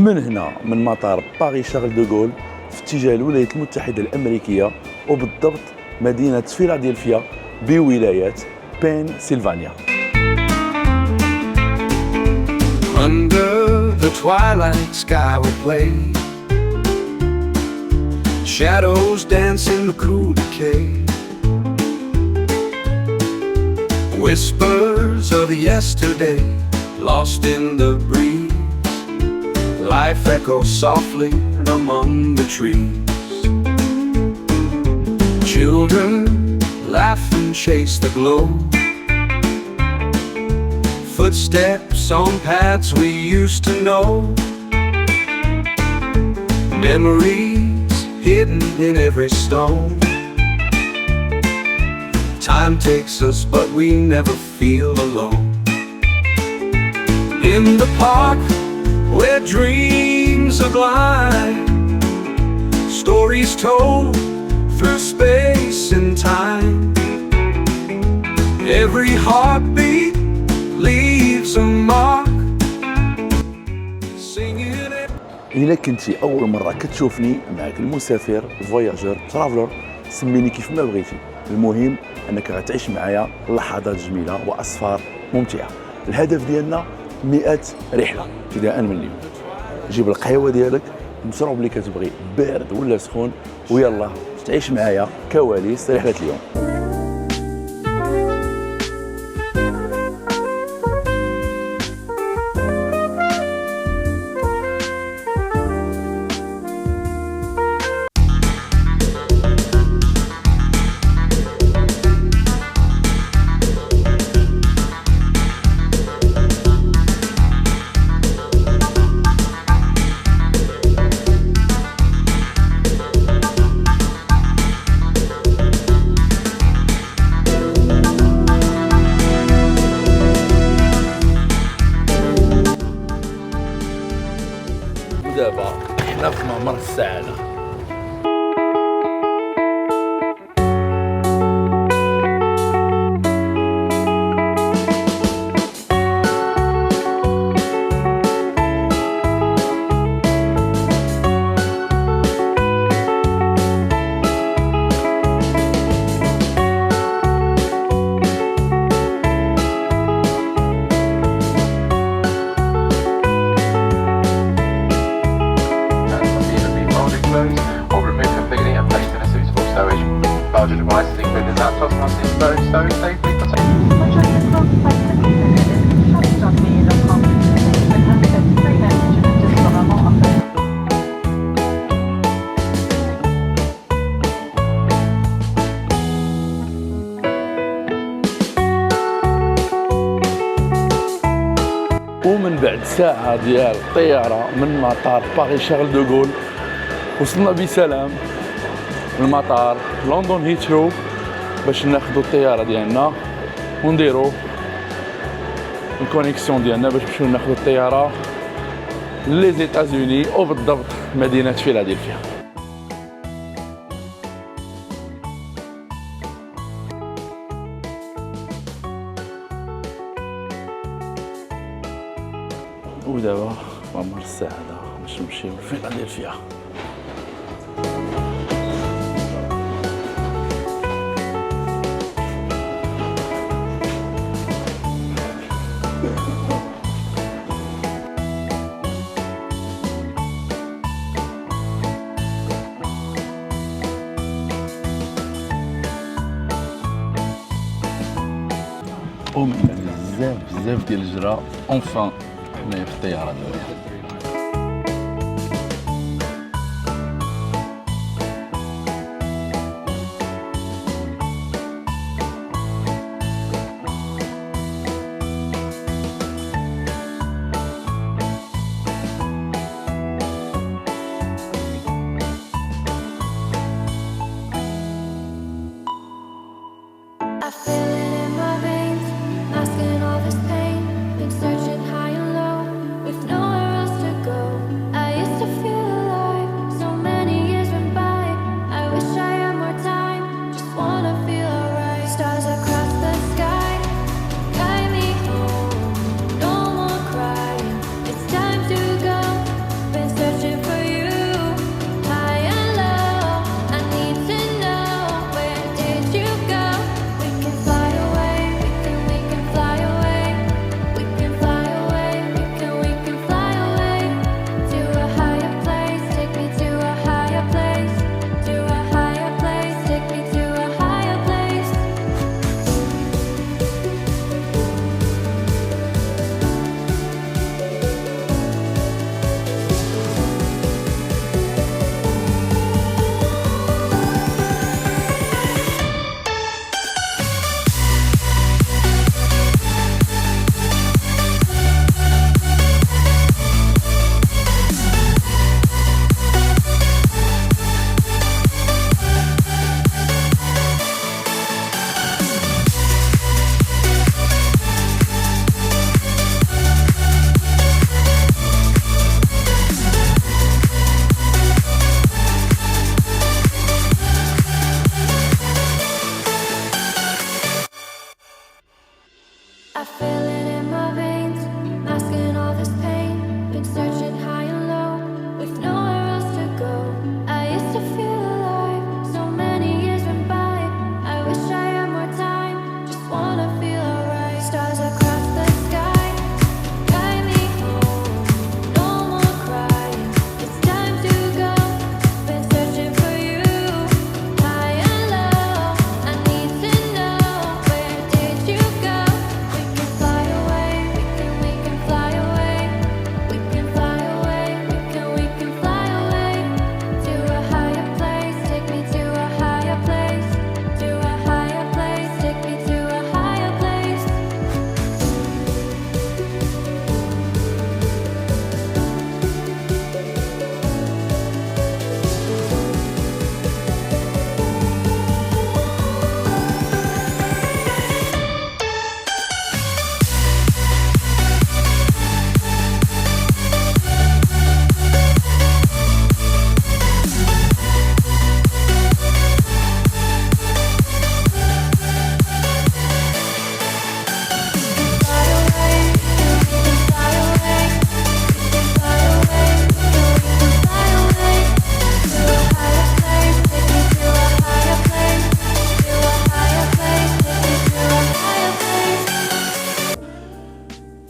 من هنا من مطار باري شارل دوغول في اتجاه الولايات المتحدة الأمريكية، وبالضبط مدينة فيلادلفيا بولاية بنسلفانيا. Under the twilight sky we play, shadows dance in the cool decay, whispers of yesterday lost in the breeze. Life echoes softly among the trees. Children laugh and chase the glow, footsteps on paths we used to know, memories hidden in every stone. Time takes us but we never feel alone. In the park where dreams are glide, stories told through space and time. Every heartbeat leaves a mark. Singing it. إلا كنتي أول مرة كتشوفني معك المسافر فواياجور ترافلر، سميني كيف ما بغيتي، المهم أنك غتعيش معايا لحظات جميلة وأسفار ممتعة. الهدف ديالنا 100 رحلة ابتداء من اليوم. جيب القهوة ديالك، المشروب اللي كتبغي بارد ولا سخون، ويلا تعيش معايا كواليس رحلة اليوم. ودابا حنا في ممر السعادة. Or remove completely and place in a suitable stowage. Larger devices including laptops must be stowed safely. ومن بعد ساعة ديال الطيارة من مطار باري شارل دوغول وصلنا بسلام المطار لندن هيثرو باش ناخدو الطيارة ديالنا ونديرو الكونيكسيون ديالنا باش نمشيو ناخدو الطيارة لي زيتازوني وبالضبط مدينة فيلادلفيا. ودابا ممر السعادة باش نمشيو لفيلادلفيا. ومن بعد بزاف ديال الجرا اونفان حنايا في الطيارة دابا. I feel it in my veins, masking all this pain. Been searching high and low, with nowhere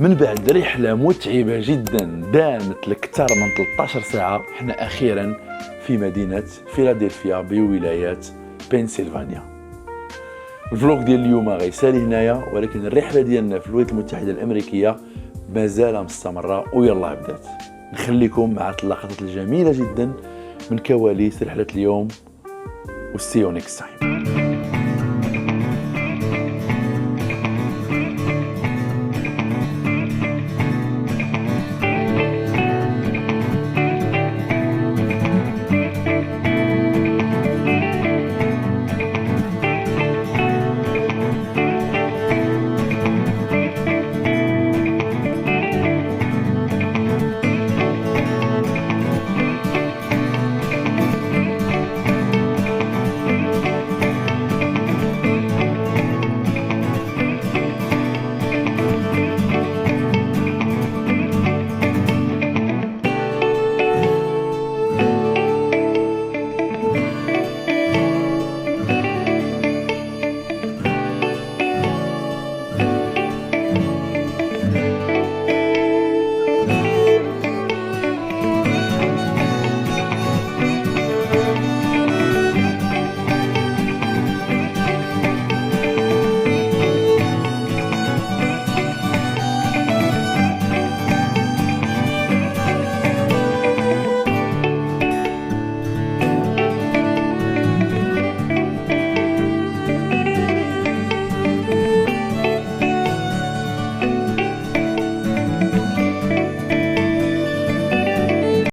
من بعد رحلة متعبة جدا دامت لأكثر من 13 ساعة، احنا أخيرا في مدينة فيلادلفيا بولاية بنسلفانيا. الفلوق ديال اليوم غيسالي هنايا، ولكن الرحلة ديالنا في الولايات المتحدة الأمريكية مازال مستمرة ويلا بدات. نخليكم مع اللقطات الجميلة جدا من كواليس رحلة اليوم، و see you next time.